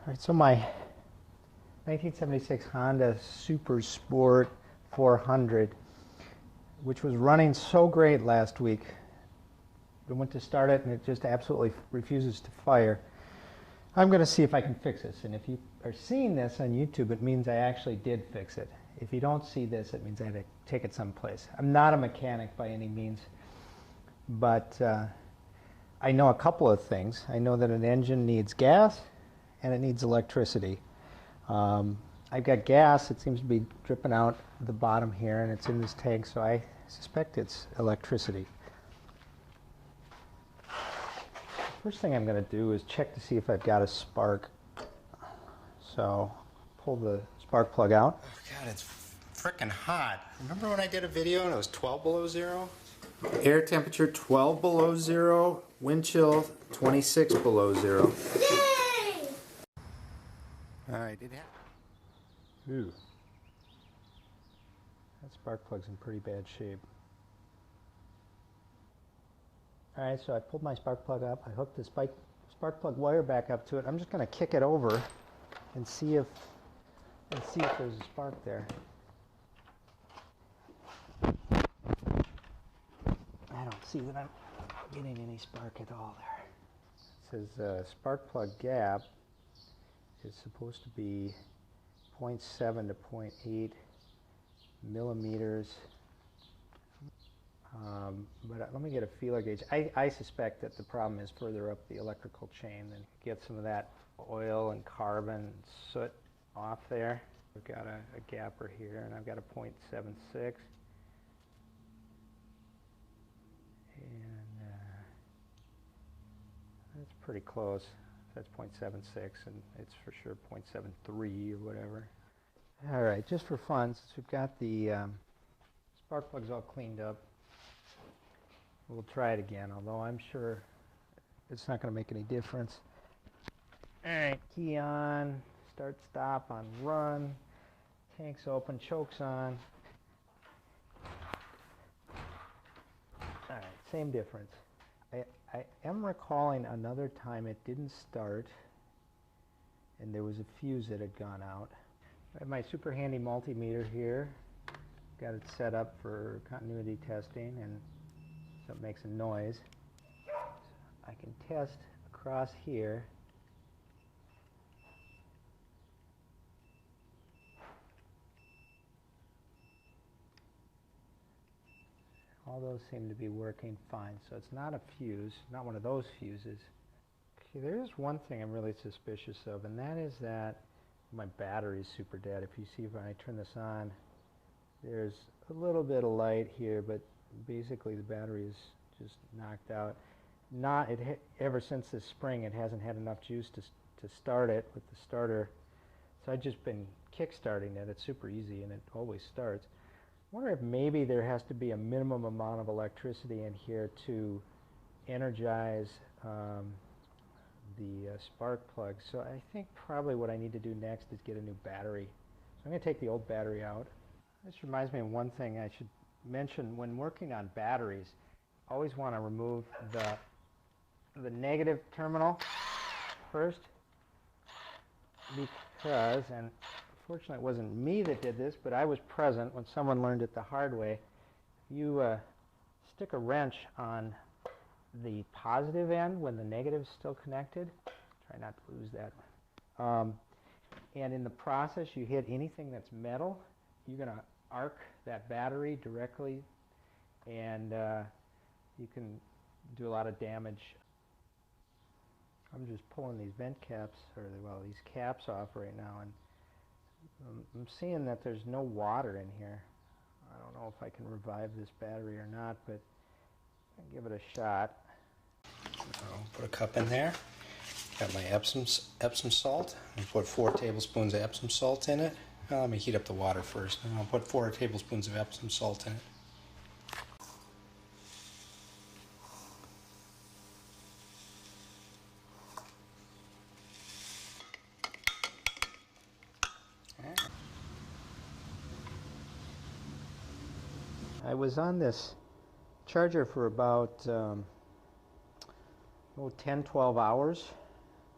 Alright, so my 1976 Honda Super Sport 400, which was running so great last week, I went to start it and it just absolutely refuses to fire. I'm going to see if I can fix this, and if you are seeing this on YouTube, it means I actually did fix it. If you don't see this, it means I had to take it someplace. I'm not a mechanic by any means, but I know a couple of things. I know that an engine needs gas and it needs electricity. I've got gas. It seems to be dripping out the bottom here, and it's in this tank, so I suspect it's electricity. First thing I'm going to do is check to see if I've got a spark. So pull the spark plug out. Oh God, it's freaking hot. Remember when I did a video and it was 12 below zero? Air temperature 12 below zero, wind chill 26 below zero. Yay! Alright, it happened. Ooh. That spark plug's in pretty bad shape. Alright, so I pulled my spark plug up. I hooked the spark plug wire back up to it. I'm just going to kick it over and see if there's a spark there. I don't see that I'm getting any spark at all there. It says spark plug gap is supposed to be 0.7 to 0.8 millimeters. But let me get a feeler gauge. I suspect that the problem is further up the electrical chain, and get some of that oil and carbon and soot off there. We've got a gapper here, and I've got a 0.76. And that's pretty close. That's 0.76, and it's for sure 0.73 or whatever. All right, just for fun, since we've got the spark plugs all cleaned up, we'll try it again, although I'm sure it's not going to make any difference. All right, key on, start, stop on run, tank's open, choke's on. All right, same difference. I am recalling another time it didn't start and there was a fuse that had gone out. I have my super handy multimeter here. Got it set up for continuity testing, and so it makes a noise. So I can test across here. All those seem to be working fine, so it's not a fuse, not one of those fuses. Okay, there's one thing I'm really suspicious of, and that is that my battery is super dead. If you see, when I turn this on, there's a little bit of light here, but basically the battery is just knocked out. Ever since this spring, it hasn't had enough juice to start it with the starter, so I've just been kick-starting it. It's super easy, and it always starts. I wonder if maybe there has to be a minimum amount of electricity in here to energize the spark plug. So I think probably what I need to do next is get a new battery. So I'm going to take the old battery out. This reminds me of one thing I should mention. When working on batteries, always want to remove the negative terminal first, because, and fortunately it wasn't me that did this, but I was present when someone learned it the hard way. You stick a wrench on the positive end when the negative is still connected. Try not to lose that. And in the process, you hit anything that's metal, you're going to arc that battery directly, and you can do a lot of damage. I'm just pulling these vent caps, or well, these caps off right now, and I'm seeing that there's no water in here. I don't know if I can revive this battery or not, but I'll give it a shot. I'll put a cup in there. Got my Epsom salt. I'll put 4 tablespoons of Epsom salt in it. Well, let me heat up the water first, and I'll put 4 tablespoons of Epsom salt in it. I was on this charger for about 10-12 hours,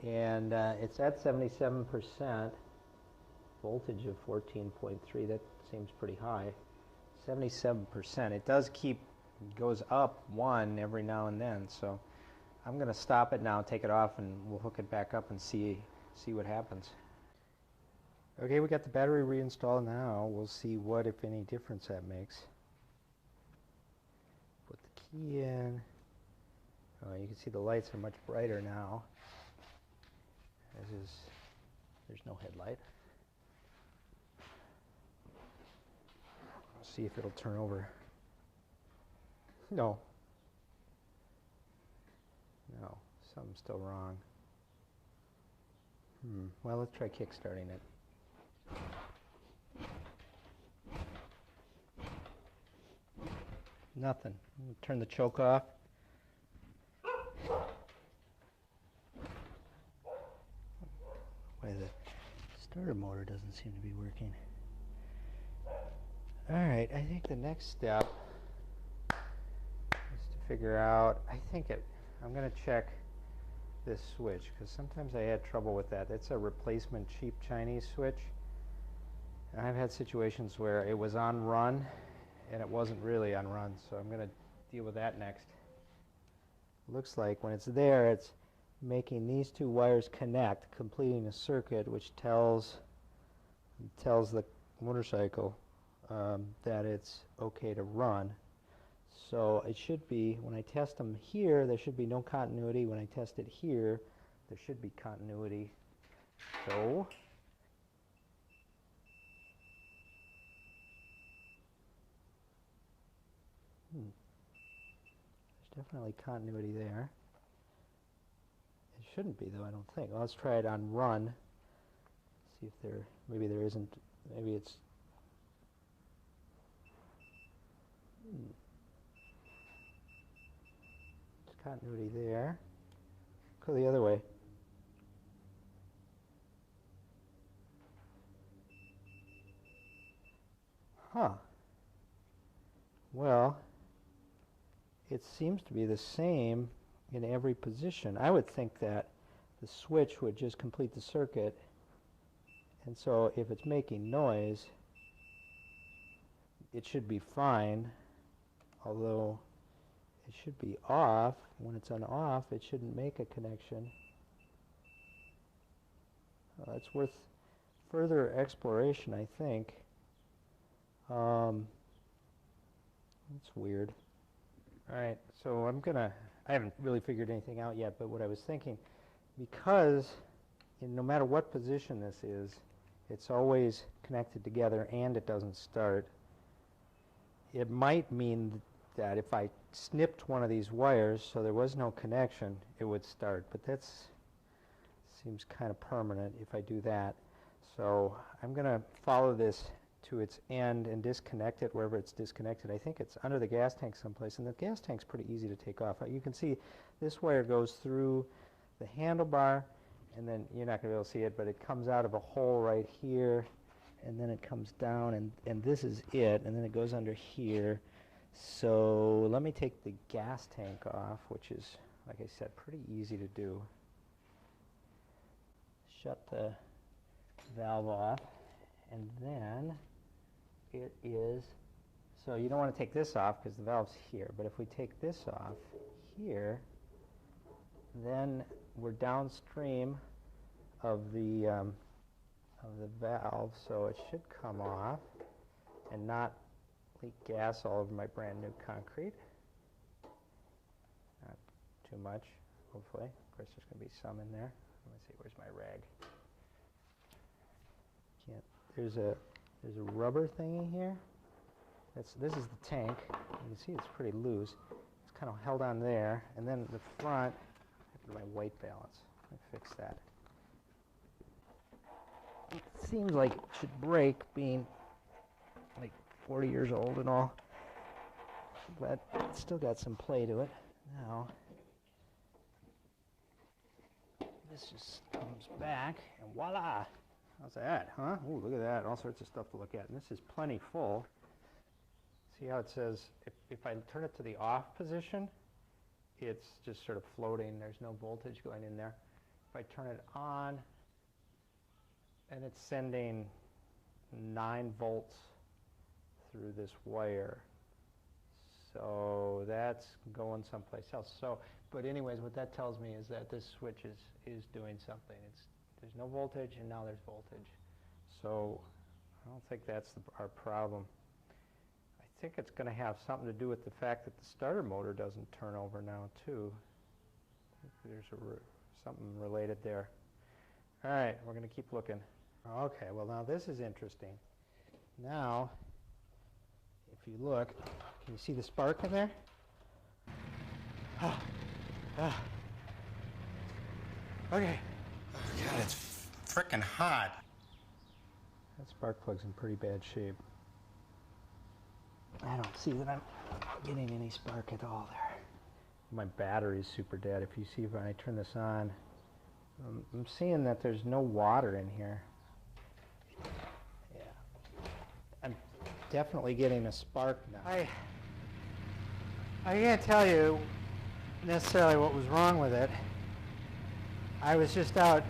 and it's at 77%, voltage of 14.3. That seems pretty high. 77%. It does goes up 1 every now and then, so I'm going to stop it now, take it off, and we'll hook it back up and see what happens. Okay, we got the battery reinstalled now. We'll see what, if any, difference that makes. Put the key in. Oh, you can see the lights are much brighter now. There's no headlight. Let's see if it'll turn over. No. No, something's still wrong. Well, let's try kick-starting it. Nothing. Turn the choke off. Why the starter motor doesn't seem to be working. Alright, I think the next step is to figure out, I'm going to check this switch, because sometimes I had trouble with that. It's a replacement cheap Chinese switch. And I've had situations where it was on run and it wasn't really on run, so I'm going to deal with that next. Looks like when it's there, it's making these two wires connect, completing a circuit which tells the motorcycle that it's okay to run. So it should be, when I test them here, there should be no continuity. When I test it here, there should be continuity. So there's definitely continuity there. It shouldn't be, though, I don't think. Well, let's try it on run. See if maybe there isn't, maybe it's, there's continuity there. Go the other way. Huh. Well, it seems to be the same in every position. I would think that the switch would just complete the circuit, and so if it's making noise, it should be fine, although it should be off. When it's on off, it shouldn't make a connection. It's worth further exploration, I think. That's weird. Alright, so I haven't really figured anything out yet, but what I was thinking, because no matter what position this is, it's always connected together and it doesn't start, it might mean that if I snipped one of these wires so there was no connection, it would start. But that seems kind of permanent if I do that. So I'm going to follow this to its end and disconnect it wherever it's disconnected. I think it's under the gas tank someplace, and the gas tank's pretty easy to take off. You can see this wire goes through the handlebar, and then you're not going to be able to see it, but it comes out of a hole right here, and then it comes down, and this is it, and then it goes under here. So let me take the gas tank off, which is, like I said, pretty easy to do. Shut the valve off, and then it is, so you don't want to take this off because the valve's here, but if we take this off here, then we're downstream of the valve, so it should come off and not leak gas all over my brand new concrete. Not too much, hopefully. Of course, there's going to be some in there. Let me see, where's my rag? There's a rubber thingy here. This is the tank. You can see it's pretty loose. It's kind of held on there, and then the front. My white balance. Let me fix that. It seems like it should break, being like 40 years old and all, but it's still got some play to it. Now, this just comes back, and voila! How's that, huh? Ooh, look at that. All sorts of stuff to look at. And this is plenty full. See how it says, if I turn it to the off position, it's just sort of floating. There's no voltage going in there. If if I turn it on, and it's sending 9 volts through this wire. So that's going someplace else. So, but anyways, what that tells me is that this switch is doing something. There's no voltage, and now there's voltage. So I don't think that's our problem. I think it's going to have something to do with the fact that the starter motor doesn't turn over now, too. I think there's something related there. All right, we're going to keep looking. Okay, well, now this is interesting. Now, if you look, can you see the spark in there? Okay. Oh, God, it's frickin' hot. That spark plug's in pretty bad shape. I don't see that I'm getting any spark at all there. My battery's super dead. If you see, when I turn this on, I'm seeing that there's no water in here. Yeah. I'm definitely getting a spark now. I can't tell you necessarily what was wrong with it. I was just out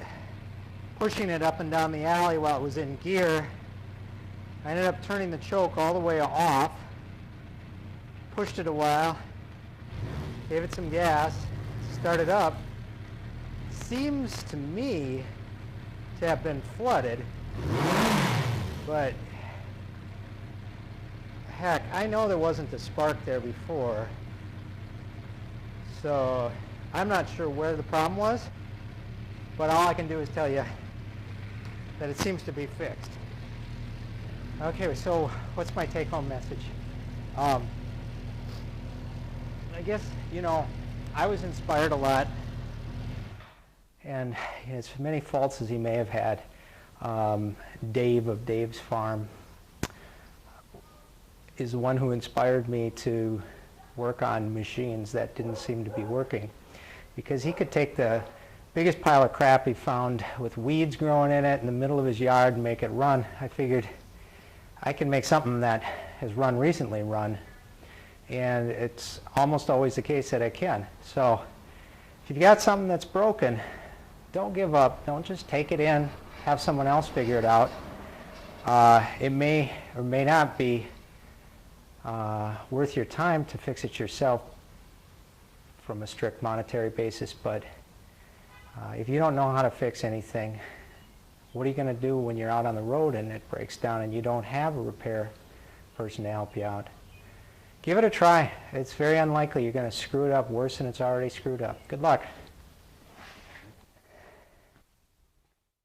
pushing it up and down the alley while it was in gear. I ended up turning the choke all the way off, pushed it a while, gave it some gas, started up. Seems to me to have been flooded, but heck, I know there wasn't a spark there before, so I'm not sure where the problem was, but all I can do is tell you that it seems to be fixed. Okay, so what's my take-home message? I guess, you know, I was inspired a lot, and as many faults as he may have had, Dave of Dave's Farm is the one who inspired me to work on machines that didn't seem to be working, because he could take the biggest pile of crap he found with weeds growing in it in the middle of his yard and make it run. I figured I can make something that has run recently run, and it's almost always the case that I can. So if you've got something that's broken, don't give up. Don't just take it in, have someone else figure it out. It may or may not be worth your time to fix it yourself from a strict monetary basis, but if you don't know how to fix anything, what are you going to do when you're out on the road and it breaks down and you don't have a repair person to help you out? Give it a try. It's very unlikely you're going to screw it up worse than it's already screwed up. Good luck.